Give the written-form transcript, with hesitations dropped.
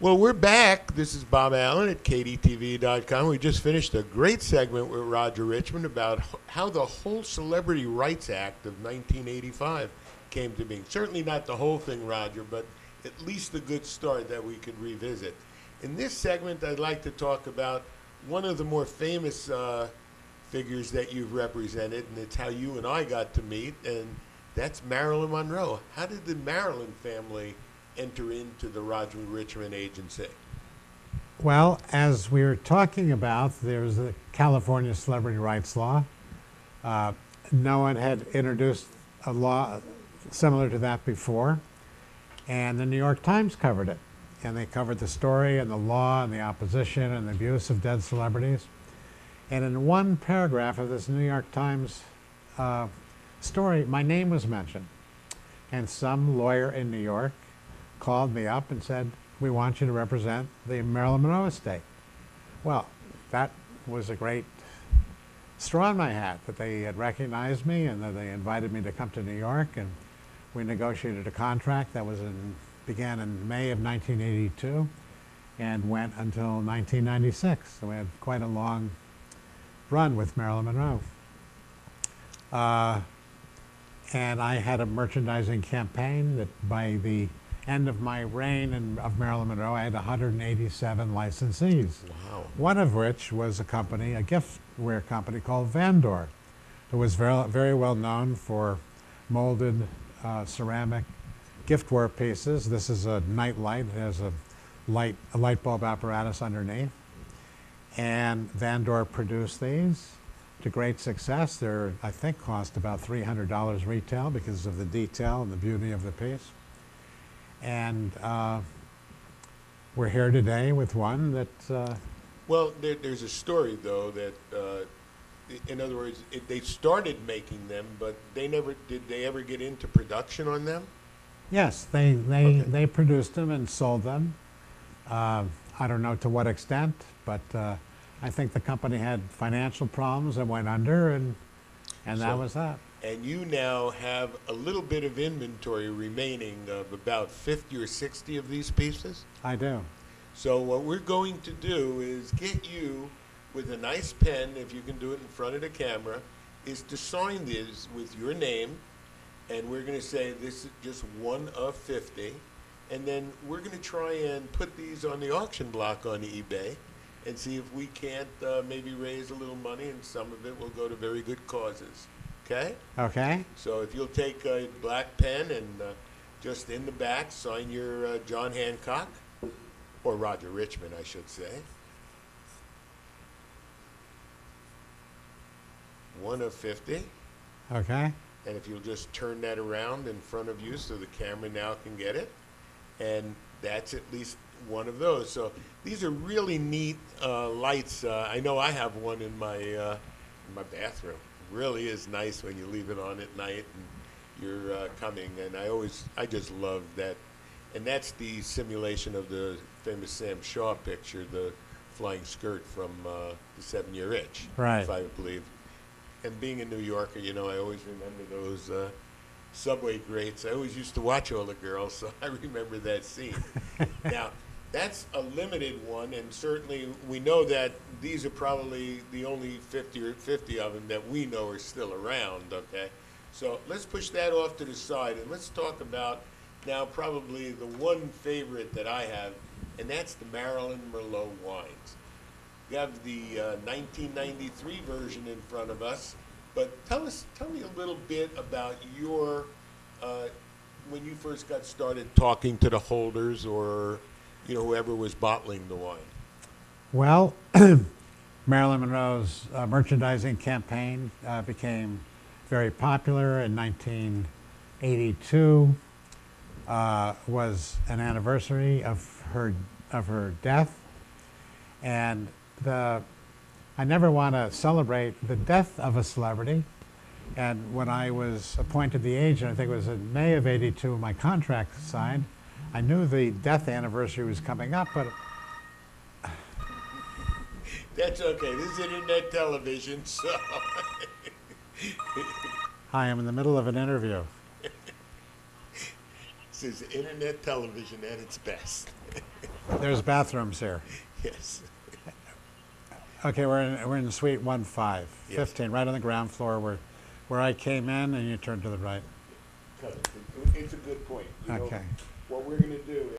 Well, we're back. This is Bob Allen at KDTV.com. We just finished a great segment with Roger Richman about how the whole Celebrity Rights Act of 1985 came to being. Certainly not the whole thing, Roger, but at least a good start that we could revisit. In this segment, I'd like to talk about one of the more famous figures that you've represented, and it's how you and I got to meet, and that's Marilyn Monroe. How did the Marilyn family enter into the Roger Richman agency? Well, as we were talking about, there's the California celebrity rights law. No one had introduced a law similar to that before, and the New York Times covered it. And they covered the story and the law and the opposition and the abuse of dead celebrities. And in one paragraph of this New York Times story, my name was mentioned. And some lawyer in New York called me up and said, "We want you to represent the Marilyn Monroe estate." Well, that was a great straw in my hat, that they had recognized me and that they invited me to come to New York, and we negotiated a contract that began in May of 1982 and went until 1996. So we had quite a long run with Marilyn Monroe. And I had a merchandising campaign that by the end of my reign of Marilyn Monroe, I had 187 licensees. Wow. One of which was a giftware company called Vandor, who was very, very well known for molded ceramic giftware pieces. This is a night light. It has a light bulb apparatus underneath. And Vandor produced these to great success. They're, I think, cost about $300 retail because of the detail and the beauty of the piece. And we're here today with one that... Well, there's a story, though, that, in other words, they started making them, but did they ever get into production on them? Yes, they produced them and sold them. I don't know to what extent, but I think the company had financial problems and went under, and that was that. And you now have a little bit of inventory remaining of about 50 or 60 of these pieces? I do. So what we're going to do is get you, with a nice pen, if you can do it in front of the camera, is to sign these with your name, and we're going to say this is just one of 50, and then we're going to try and put these on the auction block on eBay and see if we can't maybe raise a little money, and some of it will go to very good causes. Okay? Okay. So if you'll take a black pen and just in the back sign your John Hancock, or Roger Richman, I should say. One of 50. Okay. And if you'll just turn that around in front of you so the camera now can get it. And that's at least one of those. So these are really neat lights. I know I have one in my bathroom. Really is nice when you leave it on at night and you're coming. And I just love that. And that's the simulation of the famous Sam Shaw picture, the flying skirt from the 7-Year Itch, right, if I believe. And being a New Yorker, you know, I always remember those subway grates. I always used to watch all the girls, so I remember that scene. Now, that's a limited one, and certainly we know that these are probably the only 50 of them that we know are still around, okay? So let's push that off to the side, and let's talk about now probably the one favorite that I have, and that's the Marilyn Monroe wines. We have the 1993 version in front of us, but tell me a little bit about your, when you first got started talking to the holders or, you know, whoever was bottling the wine. Well, Marilyn Monroe's merchandising campaign became very popular in 1982. Was an anniversary of her death, and I never want to celebrate the death of a celebrity. And when I was appointed the agent, I think it was in May of '82, my contract was signed. I knew the death anniversary was coming up, but that's okay. This is internet television, so. I am in the middle of an interview. This is internet television at its best. There's bathrooms here. Yes. Okay, we're in suite 15, Yes. 15, right on the ground floor where I came in, and you turn to the right. It's a good point. Okay. What we're going to do